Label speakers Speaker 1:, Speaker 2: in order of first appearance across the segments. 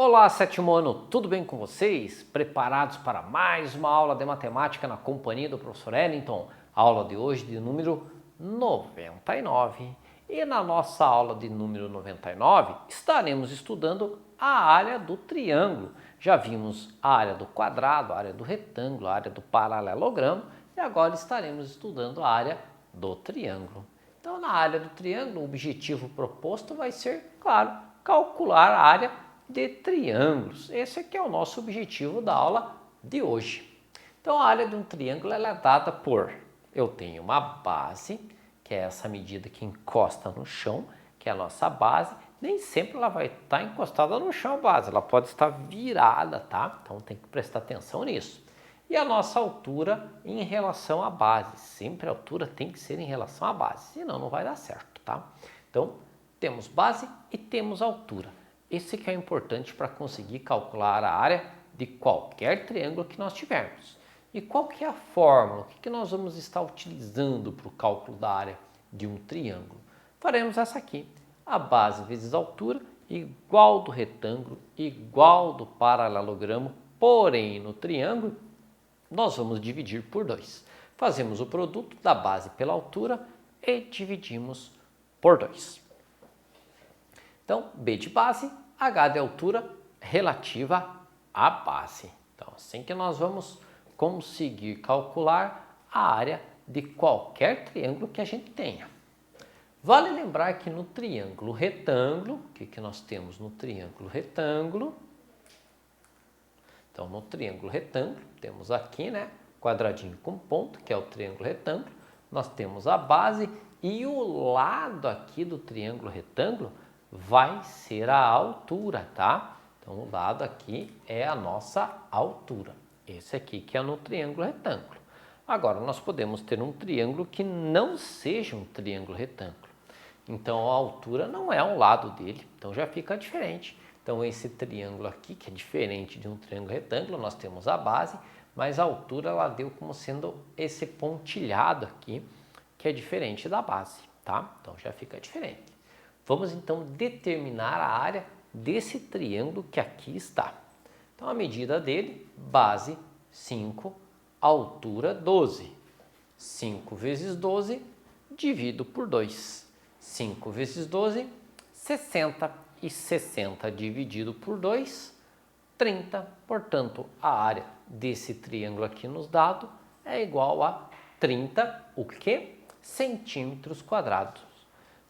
Speaker 1: Olá, sétimo ano, tudo bem com vocês? Preparados para mais uma aula de matemática na companhia do professor Ellington? Aula de hoje de número 99. E na nossa aula de número 99 estaremos estudando a área do triângulo. Já vimos a área do quadrado, a área do retângulo, a área do paralelogramo e agora estaremos estudando a área do triângulo. Então, na área do triângulo, o objetivo proposto vai ser, claro, calcular a área de triângulos. Esse aqui é o nosso objetivo da aula de hoje. Então, a área de um triângulo ela é dada por, eu tenho uma base, que é essa medida que encosta no chão, que é a nossa base. Nem sempre ela vai estar encostada no chão a base, ela pode estar virada, tá? Então, tem que prestar atenção nisso. E a nossa altura em relação à base. Sempre a altura tem que ser em relação à base, senão não vai dar certo, tá? Então, temos base e temos altura. Esse que é importante para conseguir calcular a área de qualquer triângulo que nós tivermos. E qual que é a fórmula? O que nós vamos estar utilizando para o cálculo da área de um triângulo? Faremos essa aqui. A base vezes a altura igual do retângulo, igual do paralelogramo, porém no triângulo nós vamos dividir por 2. Fazemos o produto da base pela altura e dividimos por 2. Então, B de base, H de altura relativa à base. Então, assim que nós vamos conseguir calcular a área de qualquer triângulo que a gente tenha. Vale lembrar que no triângulo retângulo, o que nós temos no triângulo retângulo? Então, no triângulo retângulo, temos aqui, né, quadradinho com ponto, que é o triângulo retângulo. Nós temos a base e o lado aqui do triângulo retângulo vai ser a altura, tá? Então, o lado aqui é a nossa altura. Esse aqui que é no triângulo retângulo. Agora, nós podemos ter um triângulo que não seja um triângulo retângulo. Então, a altura não é um lado dele, então já fica diferente. Então, esse triângulo aqui, que é diferente de um triângulo retângulo, nós temos a base, mas a altura ela deu como sendo esse pontilhado aqui, que é diferente da base, tá? Então, já fica diferente. Vamos, então, determinar a área desse triângulo que aqui está. Então, a medida dele, base 5, altura 12. 5 vezes 12, divido por 2. 5 vezes 12, 60. E 60 dividido por 2, 30. Portanto, a área desse triângulo aqui nos dado é igual a 30, o quê? Centímetros quadrados.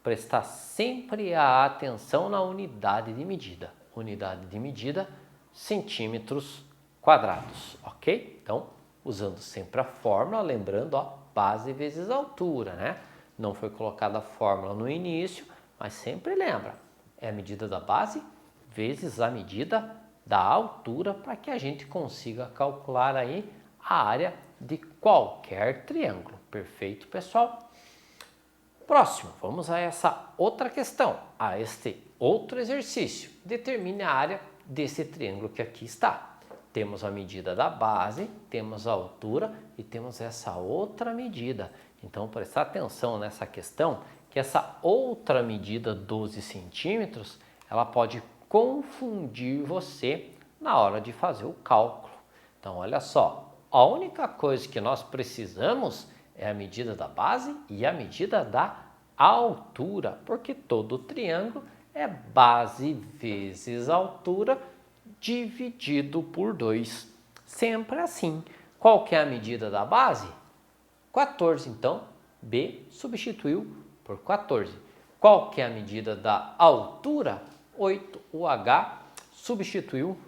Speaker 1: Prestar sempre a atenção na unidade de medida. Unidade de medida, centímetros quadrados, ok? Então, usando sempre a fórmula, lembrando, ó, base vezes altura, né? Não foi colocada a fórmula no início, mas sempre lembra. É a medida da base vezes a medida da altura para que a gente consiga calcular aí a área de qualquer triângulo. Perfeito, pessoal? Próximo, vamos a essa outra questão, a este outro exercício. Determine a área desse triângulo que aqui está. Temos a medida da base, temos a altura e temos essa outra medida. Então, prestar atenção nessa questão, que essa outra medida, 12 centímetros, ela pode confundir você na hora de fazer o cálculo. Então, olha só, a única coisa que nós precisamos é a medida da base e a medida da altura, porque todo triângulo é base vezes altura dividido por 2. Sempre assim. Qual que é a medida da base? 14. Então, B substituiu por 14. Qual que é a medida da altura? 8. O H substituiu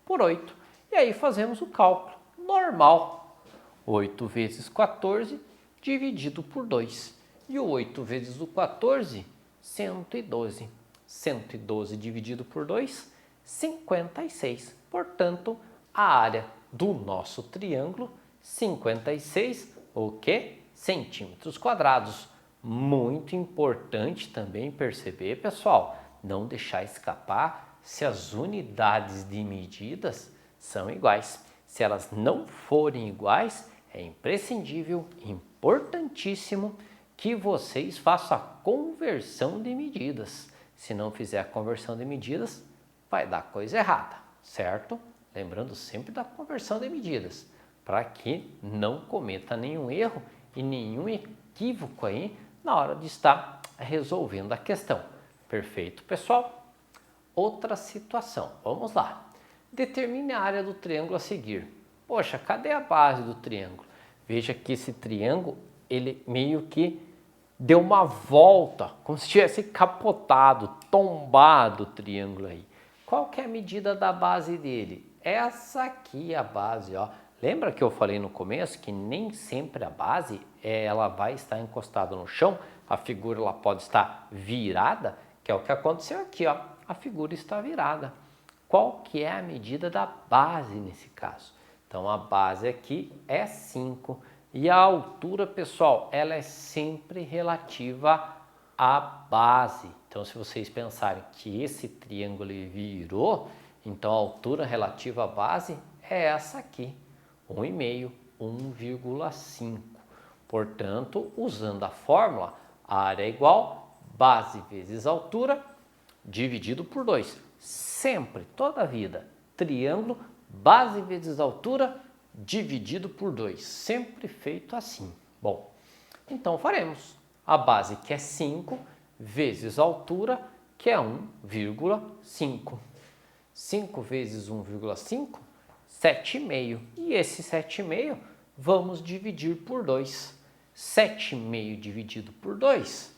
Speaker 1: por 8. E aí fazemos o cálculo normal. 8 vezes 14 dividido por 2. E o 8 vezes o 14, 112. 112 dividido por 2, 56. Portanto, a área do nosso triângulo, 56, o quê? Centímetros quadrados. Muito importante também perceber, pessoal, não deixar escapar se as unidades de medidas são iguais. Se elas não forem iguais, é imprescindível, importantíssimo que vocês façam a conversão de medidas. Se não fizer a conversão de medidas, vai dar coisa errada, certo? Lembrando sempre da conversão de medidas, para que não cometa nenhum erro e nenhum equívoco aí na hora de estar resolvendo a questão. Perfeito, pessoal? Outra situação, vamos lá. Determine a área do triângulo a seguir. Poxa, cadê a base do triângulo? Veja que esse triângulo, ele meio que deu uma volta, como se tivesse capotado, tombado o triângulo aí. Qual que é a medida da base dele? Essa aqui é a base, ó. Lembra que eu falei no começo que nem sempre a base ela vai estar encostada no chão, a figura ela pode estar virada, que é o que aconteceu aqui, ó. A figura está virada. Qual que é a medida da base nesse caso? Então a base aqui é 5 e a altura, pessoal, ela é sempre relativa à base. Então se vocês pensarem que esse triângulo virou, então a altura relativa à base é essa aqui, 1,5, 1,5. Portanto, usando a fórmula, a área é igual base vezes altura dividido por 2. Sempre, toda a vida, triângulo, base vezes altura dividido por 2. Sempre feito assim. Bom, então faremos a base que é 5 vezes a altura que é 1,5. 5 vezes 1,5, 7,5. E esse 7,5 vamos dividir por 2. 7,5 dividido por 2,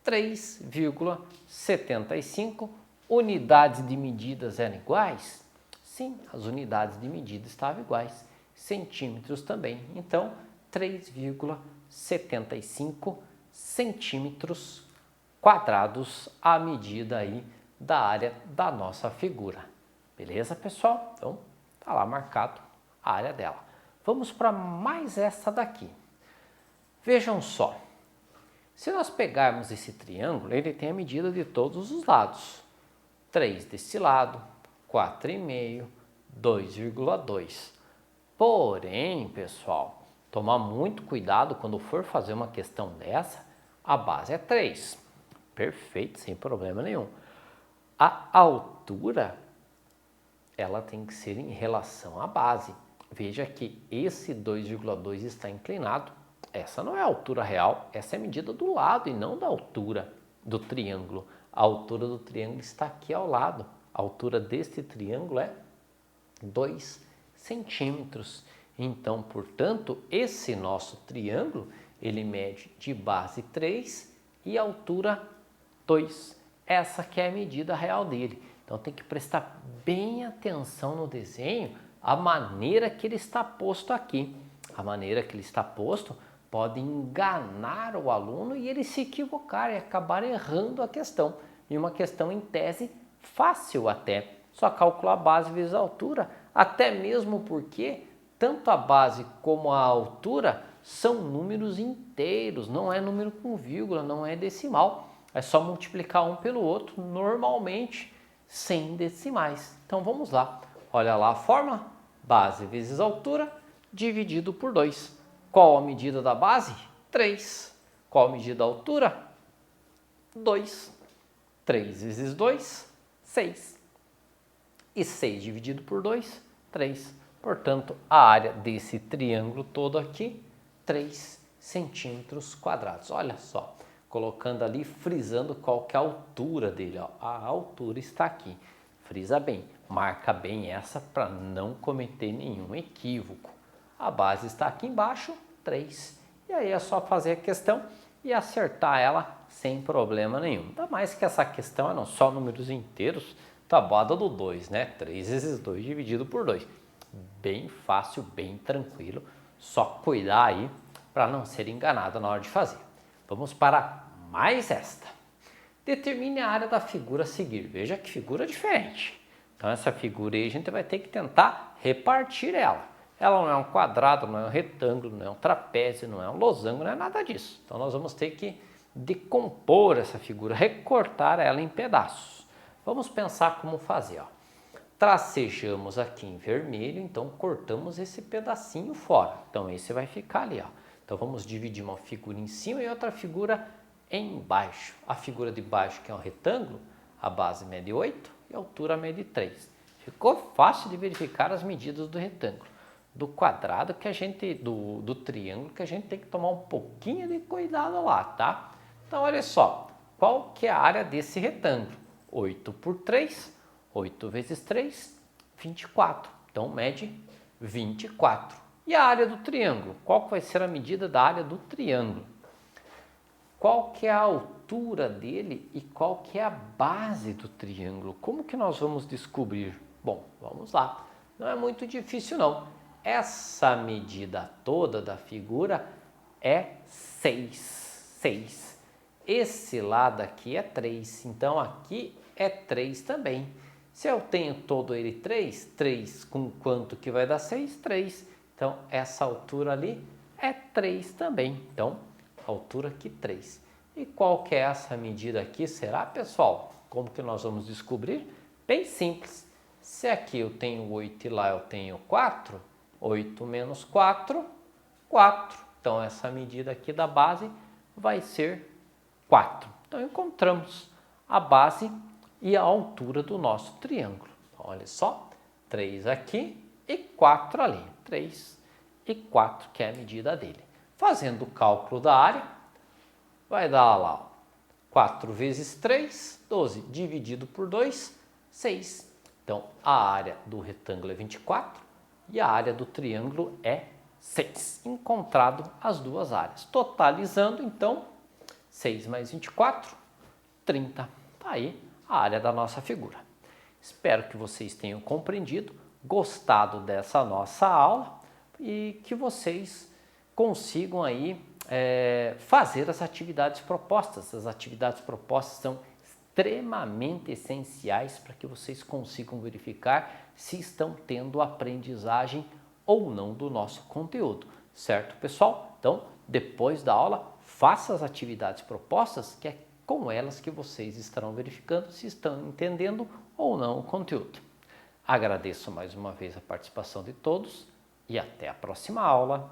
Speaker 1: 3,75. Unidades de medidas eram iguais? Sim, as unidades de medida estavam iguais. Centímetros também. Então, 3,75 centímetros quadrados a medida aí da área da nossa figura. Beleza, pessoal? Então, tá lá marcado a área dela. Vamos para mais essa daqui. Vejam só. Se nós pegarmos esse triângulo, ele tem a medida de todos os lados. 3 desse lado, 4,5, 2,2. Porém, pessoal, tomar muito cuidado quando for fazer uma questão dessa, a base é 3. Perfeito, sem problema nenhum. A altura, ela tem que ser em relação à base. Veja que esse 2,2 está inclinado. Essa não é a altura real, essa é a medida do lado e não da altura do triângulo. A altura do triângulo está aqui ao lado. A altura deste triângulo é 2 centímetros. Então, portanto, esse nosso triângulo, ele mede de base 3 e altura 2. Essa que é a medida real dele. Então, tem que prestar bem atenção no desenho, a maneira que ele está posto aqui. A maneira que ele está posto pode enganar o aluno e ele se equivocar e acabar errando a questão. E uma questão em tese fácil até, só calcular a base vezes a altura, até mesmo porque tanto a base como a altura são números inteiros, não é número com vírgula, não é decimal. É só multiplicar um pelo outro, normalmente sem decimais. Então vamos lá, olha lá a fórmula, base vezes altura dividido por 2. Qual a medida da base? 3. Qual a medida da altura? 2. 3 vezes 2, 6. E 6 dividido por 2, 3. Portanto, a área desse triângulo todo aqui, 3 centímetros quadrados. Olha só, colocando ali, frisando qual que é a altura dele. Ó. A altura está aqui. Frisa bem, marca bem essa para não cometer nenhum equívoco. A base está aqui embaixo, 3. E aí é só fazer a questão e acertar ela sem problema nenhum. Ainda mais que essa questão eram só números inteiros, tabuada do 2, né? 3 vezes 2 dividido por 2. Bem fácil, bem tranquilo. Só cuidar aí para não ser enganado na hora de fazer. Vamos para mais esta. Determine a área da figura a seguir. Veja que figura diferente. Então essa figura aí a gente vai ter que tentar repartir ela. Ela não é um quadrado, não é um retângulo, não é um trapézio, não é um losango, não é nada disso. Então nós vamos ter que decompor essa figura, recortar ela em pedaços. Vamos pensar como fazer. Ó. Tracejamos aqui em vermelho, então cortamos esse pedacinho fora. Então esse vai ficar ali. Ó. Então vamos dividir uma figura em cima e outra figura embaixo. A figura de baixo, que é um retângulo, a base mede 8, e a altura mede 3. Ficou fácil de verificar as medidas do retângulo. Do quadrado que a gente, do triângulo, que a gente tem que tomar um pouquinho de cuidado lá, tá? Então, olha só, qual que é a área desse retângulo? 8 por 3, 8 vezes 3, 24. Então, mede 24. E a área do triângulo? Qual que vai ser a medida da área do triângulo? Qual que é a altura dele e qual que é a base do triângulo? Como que nós vamos descobrir? Bom, vamos lá. Não é muito difícil, não. Essa medida toda da figura é 6. 6. Esse lado aqui é 3, então aqui é 3 também. Se eu tenho todo ele 3, 3 com quanto que vai dar 6? 3. Então, essa altura ali é 3 também. Então, altura aqui 3. E qual que é essa medida aqui? Será, pessoal? Como que nós vamos descobrir? Bem simples. Se aqui eu tenho 8 e lá eu tenho 4, 8 menos 4, 4. Então, essa medida aqui da base vai ser 4. Então, encontramos a base e a altura do nosso triângulo. Olha só, 3 aqui e 4 ali. 3 e 4, que é a medida dele. Fazendo o cálculo da área, vai dar lá, ó, 4 vezes 3, 12, dividido por 2, 6. Então, a área do retângulo é 24 e a área do triângulo é 6. Encontrado as duas áreas. Totalizando, então, 6 mais 24, 30. Está aí a área da nossa figura. Espero que vocês tenham compreendido, gostado dessa nossa aula e que vocês consigam aí fazer as atividades propostas. As atividades propostas são extremamente essenciais para que vocês consigam verificar se estão tendo aprendizagem ou não do nosso conteúdo, certo, pessoal? Então, depois da aula, faça as atividades propostas, que é com elas que vocês estarão verificando se estão entendendo ou não o conteúdo. Agradeço mais uma vez a participação de todos e até a próxima aula.